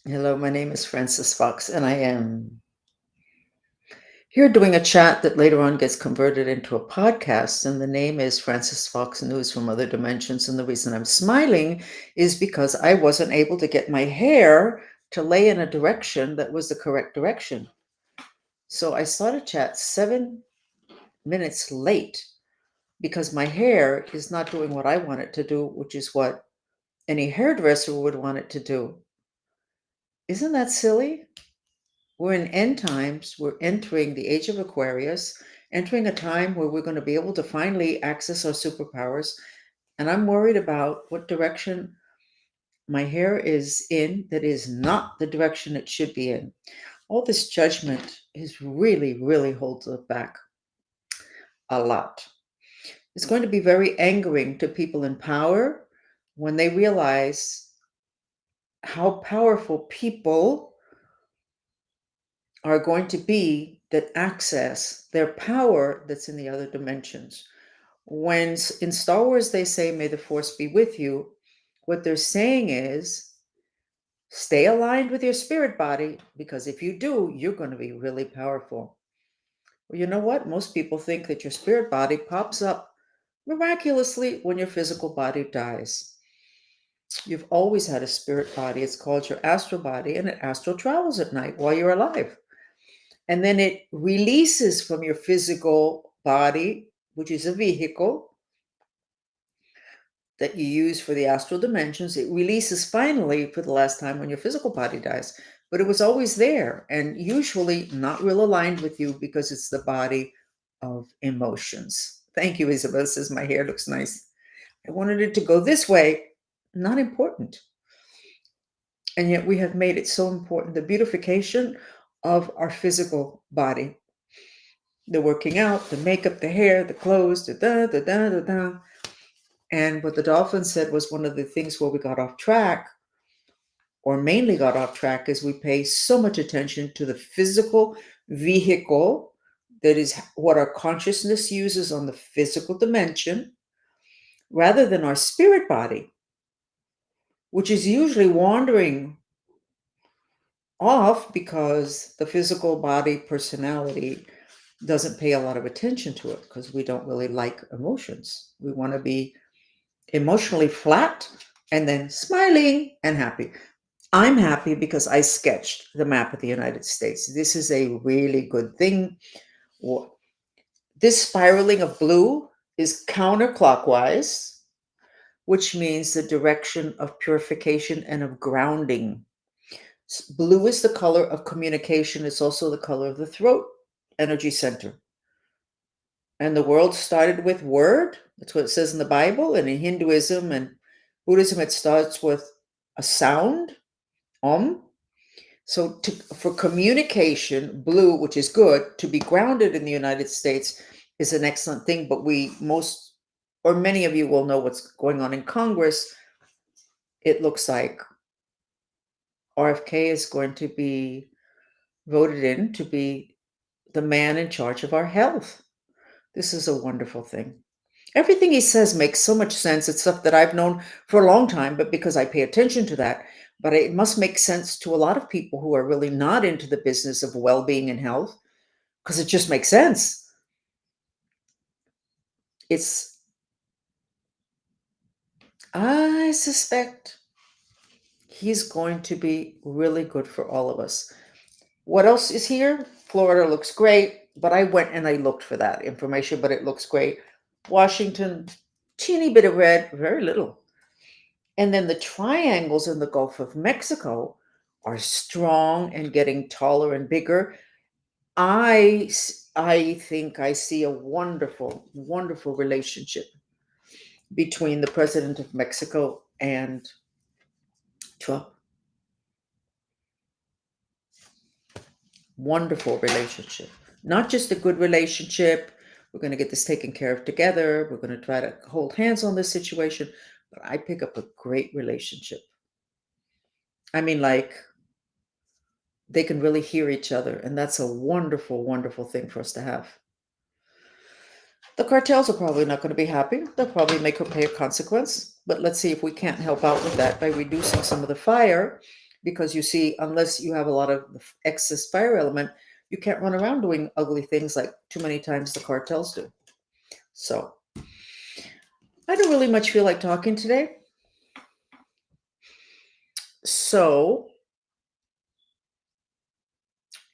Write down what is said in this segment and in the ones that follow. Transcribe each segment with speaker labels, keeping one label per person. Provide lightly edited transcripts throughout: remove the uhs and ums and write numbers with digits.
Speaker 1: Hello, my name is Francis Fox, and I am here doing a chat that later on gets converted into a podcast. And the name is Francis Fox News from Other Dimensions. And the reason I'm smiling is because I wasn't able to get my hair to lay in a direction that was the correct direction. So I started chat 7 minutes late because my hair is not doing what I want it to do, which is what any hairdresser would want it to do. Isn't that silly? We're in end times. We're entering the age of Aquarius, entering a time where we're going to be able to finally access our superpowers. And I'm worried about what direction my hair is in that is not the direction it should be in. All this judgment is really holds us back a lot. It's going to be very angering to people in power when they realize how powerful people are going to be that access their power that's in the other dimensions. When in Star Wars they say, May the Force be with you, what they're saying is, stay aligned with your spirit body, because if you do, you're going to be really powerful. Well, you know what? Most people think that your spirit body pops up miraculously when your physical body dies. You've always had a spirit body. It's called your astral body, and it astral travels at night while you're alive. And then it releases from your physical body, which is a vehicle that you use for the astral dimensions. It releases finally for the last time when your physical body dies. But it was always there and usually not real aligned with you because it's the body of emotions. Thank you, Isabel. Says my hair looks nice. I wanted it to go this way. Not important. And yet we have made it so important. The beautification of our physical body, the working out, the makeup, the hair, the clothes, the da da da da da. And what the dolphin said was one of the things where we got off track, or mainly got off track, is we pay so much attention to the physical vehicle that is what our consciousness uses on the physical dimension, rather than our spirit body, which is usually wandering off because the physical body personality doesn't pay a lot of attention to it because we don't really like emotions. We want to be emotionally flat and then smiling and happy. I'm happy because I sketched the map of the United States. This is a really good thing. This spiraling of blue is counterclockwise, which means the direction of purification and of grounding. Blue is the color of communication. It's also the color of the throat energy center. And the world started with word. That's what it says in the Bible. And in Hinduism and Buddhism, it starts with a sound, om. So for communication, blue, which is good, to be grounded in the United States is an excellent thing. But most, or many of you will know what's going on in Congress. It looks like RFK is going to be voted in to be the man in charge of our health. This is a wonderful thing. Everything he says makes so much sense. It's stuff that I've known for a long time, but because I pay attention to that, but it must make sense to a lot of people who are really not into the business of well-being and health, because it just makes sense. It's, I suspect he's going to be really good for all of us. What else is here? Florida looks great, but I went and I looked for that information, but it looks great. Washington, teeny bit of red, very little. And then the triangles in the Gulf of Mexico are strong and getting taller and bigger. I think I see a wonderful relationship between the president of Mexico and Trump. Wonderful relationship. Not just a good relationship. We're going to get this taken care of together. We're going to try to hold hands on this situation. But I pick up a great relationship. I mean, like, they can really hear each other. And that's a wonderful thing for us to have. The cartels are probably not going to be happy. They'll probably make her pay a consequence. But let's see if we can't help out with that by reducing some of the fire because you see, unless you have a lot of the excess fire element, you can't run around doing ugly things like too many times the cartels do. So I don't really much feel like talking today. So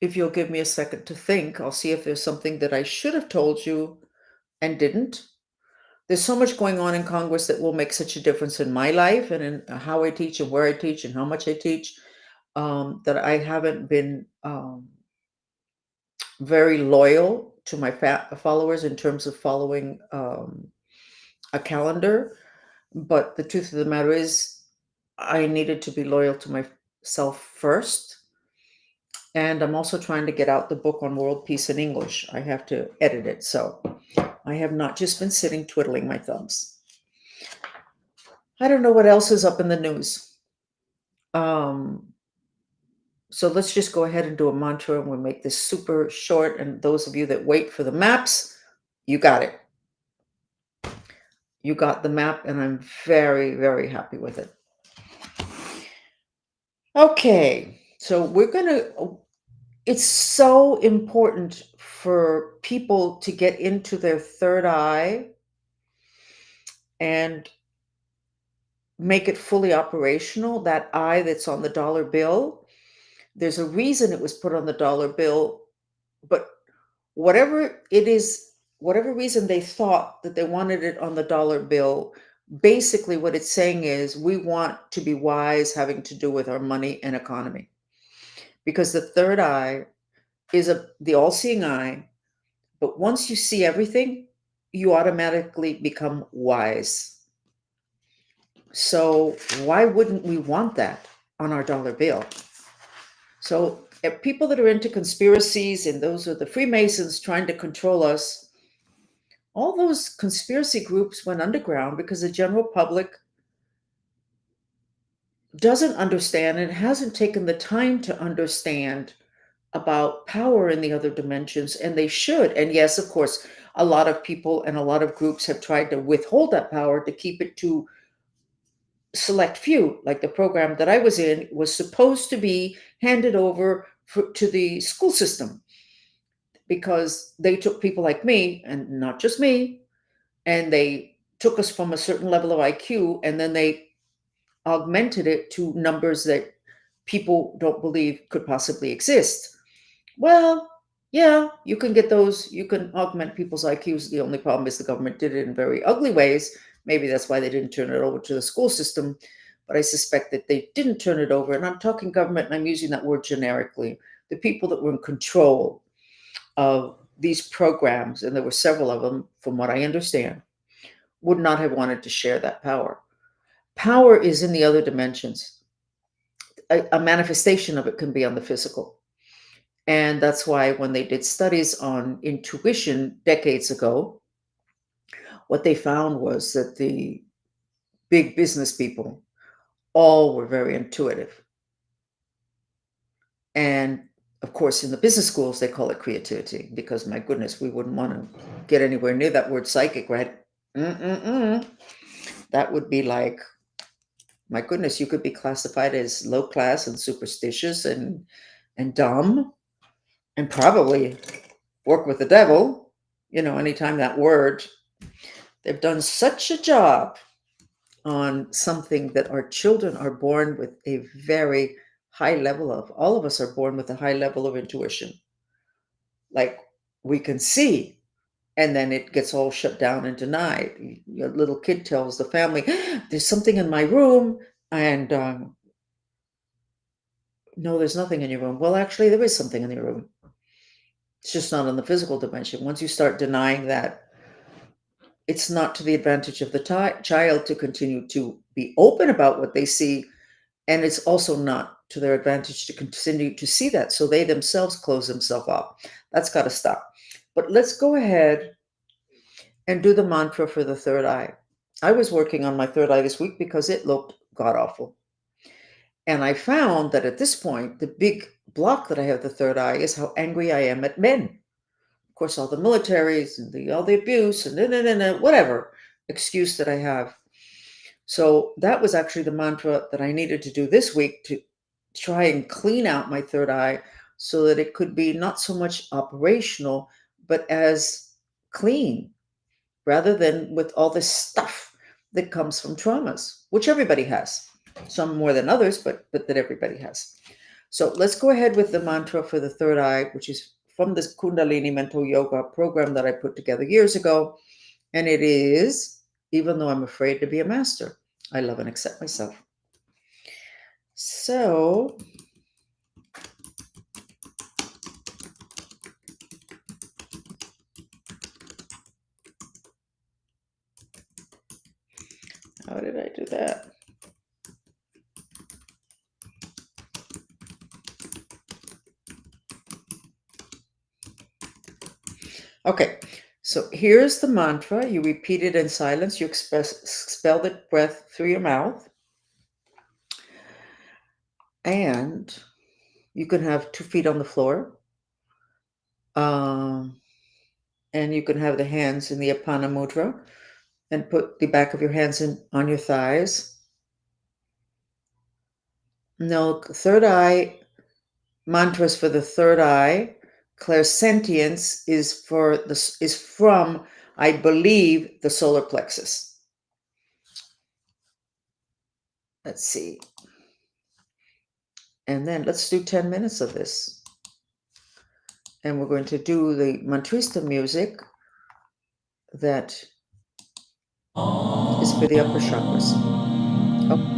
Speaker 1: if you'll give me a second to think, I'll see if there's something that I should have told you and didn't. There's so much going on in Congress that will make such a difference in my life and in how I teach and where I teach and how much I teach, that I haven't been very loyal to my followers in terms of following a calendar. But the truth of the matter is, I needed to be loyal to myself first. And I'm also trying to get out the book on world peace in English. I have to edit it. So I have not just been sitting twiddling my thumbs. I don't know what else is up in the news. So let's just go ahead and do a mantra, and we'll make this super short. And those of you that wait for the maps, you got it. You got the map, and I'm very, very happy with it. Okay, so we're going to, it's so important for people to get into their third eye and make it fully operational. That eye that's on the dollar bill, there's a reason it was put on the dollar bill, but whatever it is, whatever reason they thought that they wanted it on the dollar bill, basically what it's saying is we want to be wise having to do with our money and economy. Because the third eye is the all-seeing eye, but once you see everything, you automatically become wise. So why wouldn't we want that on our dollar bill? So people that are into conspiracies, and those are the Freemasons trying to control us, all those conspiracy groups went underground because the general public doesn't understand and hasn't taken the time to understand about power in the other dimensions, and they should. And yes, of course, a lot of people and a lot of groups have tried to withhold that power to keep it to select few. Like the program that I was in was supposed to be handed over to the school system, because they took people like me, and not just me, and they took us from a certain level of IQ, and then they augmented it to numbers that people don't believe could possibly exist. Well, yeah, you can get those, you can augment people's IQs. The only problem is the government did it in very ugly ways. Maybe that's why they didn't turn it over to the school system. But I suspect that they didn't turn it over. And I'm talking government, and I'm using that word generically. The people that were in control of these programs, and there were several of them, from what I understand, would not have wanted to share that power. Power is in the other dimensions. A manifestation of it can be on the physical. And that's why when they did studies on intuition decades ago, what they found was that the big business people all were very intuitive. And of course, in the business schools, they call it creativity, because my goodness, we wouldn't want to get anywhere near that word psychic, right? That would be like, my goodness, you could be classified as low class and superstitious and dumb, and probably work with the devil. Anytime that word, they've done such a job on something that our children are born with a very high level of. All of us are born with a high level of intuition. Like, we can see, and then it gets all shut down and denied. Your little kid tells the family, there's something in my room, and no, there's nothing in your room. Well, actually, there is something in your room. It's just not in the physical dimension. Once you start denying that, it's not to the advantage of the child to continue to be open about what they see, and it's also not to their advantage to continue to see that, so they themselves close themselves up. That's got to stop. But let's go ahead and do the mantra for the third eye. I was working on my third eye this week because it looked god-awful. And I found that at this point, the big block that I have the third eye is how angry I am at men. Of course, all the militaries and all the abuse and whatever excuse that I have. So that was actually the mantra that I needed to do this week to try and clean out my third eye so that it could be not so much operational, but as clean, rather than with all this stuff that comes from traumas, which everybody has, some more than others, but that everybody has. So let's go ahead with the mantra for the third eye, which is from this Kundalini mental yoga program that I put together years ago. And it is, even though I'm afraid to be a master, I love and accept myself. So how did I do that? Okay, so here's the mantra. You repeat it in silence. You expel the breath through your mouth. And you can have 2 feet on the floor. Um, and you can have the hands in the Apana Mudra and put the back of your hands on your thighs. No, third eye mantras for the third eye. Clairsentience is from, I believe, the solar plexus. Let's see. And then let's do 10 minutes of this. And we're going to do the mantrista music that is for the upper chakras. Oh.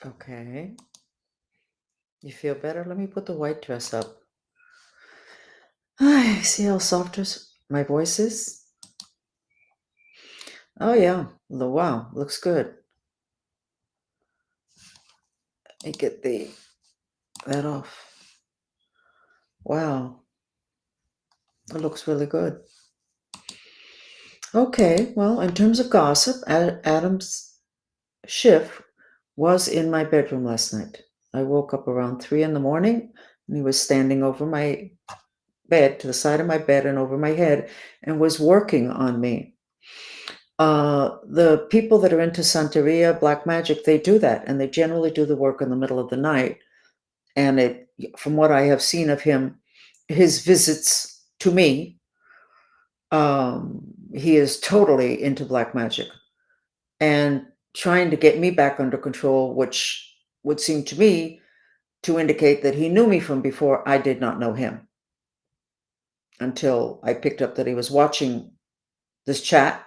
Speaker 1: Okay. You feel better? Let me put the white dress up. See how soft my voice is? Oh, yeah. Wow. Looks good. Let me get that off. Wow. It looks really good. Okay. Well, in terms of gossip, Adam's Schiff was in my bedroom last night. I woke up around 3 in the morning and he was standing over my bed, to the side of my bed and over my head, and was working on me. The people that are into Santeria, black magic, they do that, and they generally do the work in the middle of the night. And from what I have seen of him, his visits to me, he is totally into black magic and trying to get me back under control, which would seem to me to indicate that he knew me from before I did not know him, until I picked up that he was watching this chat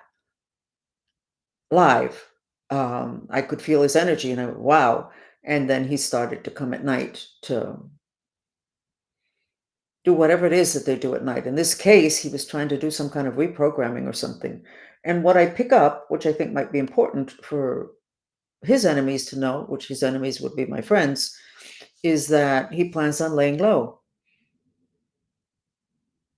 Speaker 1: live. I could feel his energy and I went, wow. And then he started to come at night to do whatever it is that they do at night. In this case, he was trying to do some kind of reprogramming or something. And what I pick up, which I think might be important for his enemies to know, which his enemies would be my friends, is that he plans on laying low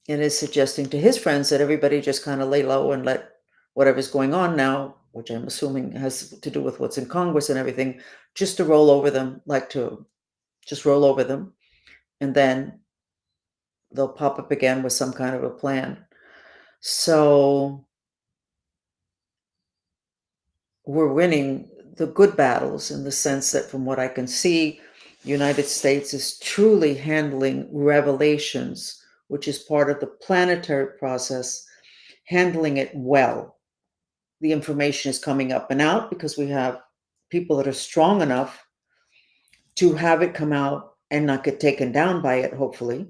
Speaker 1: and is suggesting to his friends that everybody just kind of lay low and let whatever's going on now, which I'm assuming has to do with what's in Congress and everything, just to roll over them, like to just roll over them. And then they'll pop up again with some kind of a plan. So we're winning the good battles in the sense that, from what I can see, the United States is truly handling revelations, which is part of the planetary process, handling it well. The information is coming up and out because we have people that are strong enough to have it come out and not get taken down by it, hopefully.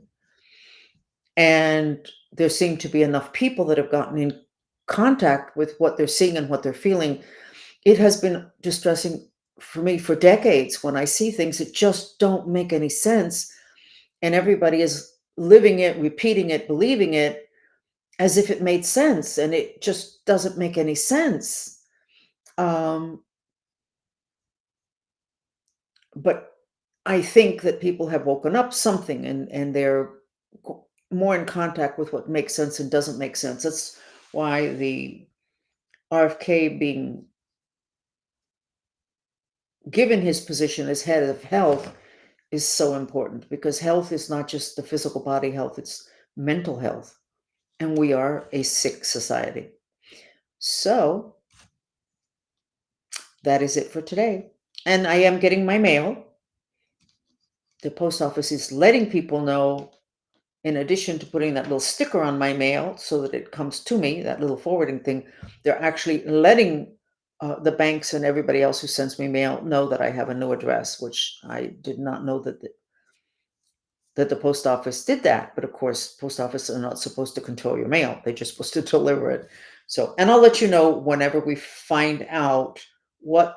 Speaker 1: And there seem to be enough people that have gotten in contact with what they're seeing and what they're feeling. It has been distressing for me for decades when I see things that just don't make any sense, and everybody is living it, repeating it, believing it as if it made sense, and it just doesn't make any sense. Um, but I think that people have woken up something, and they're more in contact with what makes sense and doesn't make sense. That's why the RFK being given his position as head of health is so important, because health is not just the physical body health, it's mental health. And we are a sick society. So that is it for today. And I am getting my mail. The post office is letting people know, in addition to putting that little sticker on my mail so that it comes to me, that little forwarding thing, they're actually letting the banks and everybody else who sends me mail know that I have a new address, which I did not know that the post office did that. But of course, post offices are not supposed to control your mail. They're just supposed to deliver it. So, and I'll let you know whenever we find out what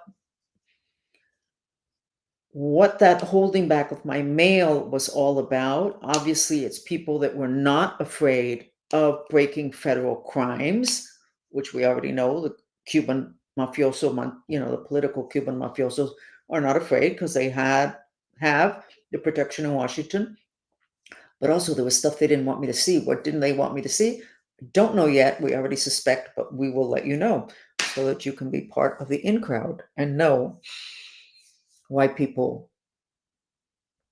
Speaker 1: that holding back of my mail was all about. Obviously, it's people that were not afraid of breaking federal crimes, which we already know the Cuban mafioso, the political Cuban mafiosos are not afraid because they have the protection in Washington. But also there was stuff they didn't want me to see. What didn't they want me to see? Don't know yet. We already suspect, but we will let you know so that you can be part of the in crowd and know why people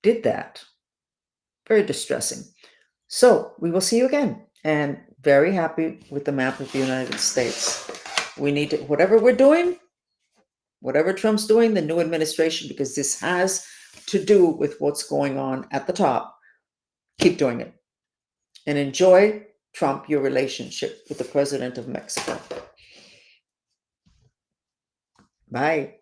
Speaker 1: did that. Very distressing. So we will see you again, and very happy with the map of the United States. We need to, whatever we're doing, whatever Trump's doing, the new administration, because this has to do with what's going on at the top. Keep doing it. And enjoy, Trump, your relationship with the president of Mexico. Bye.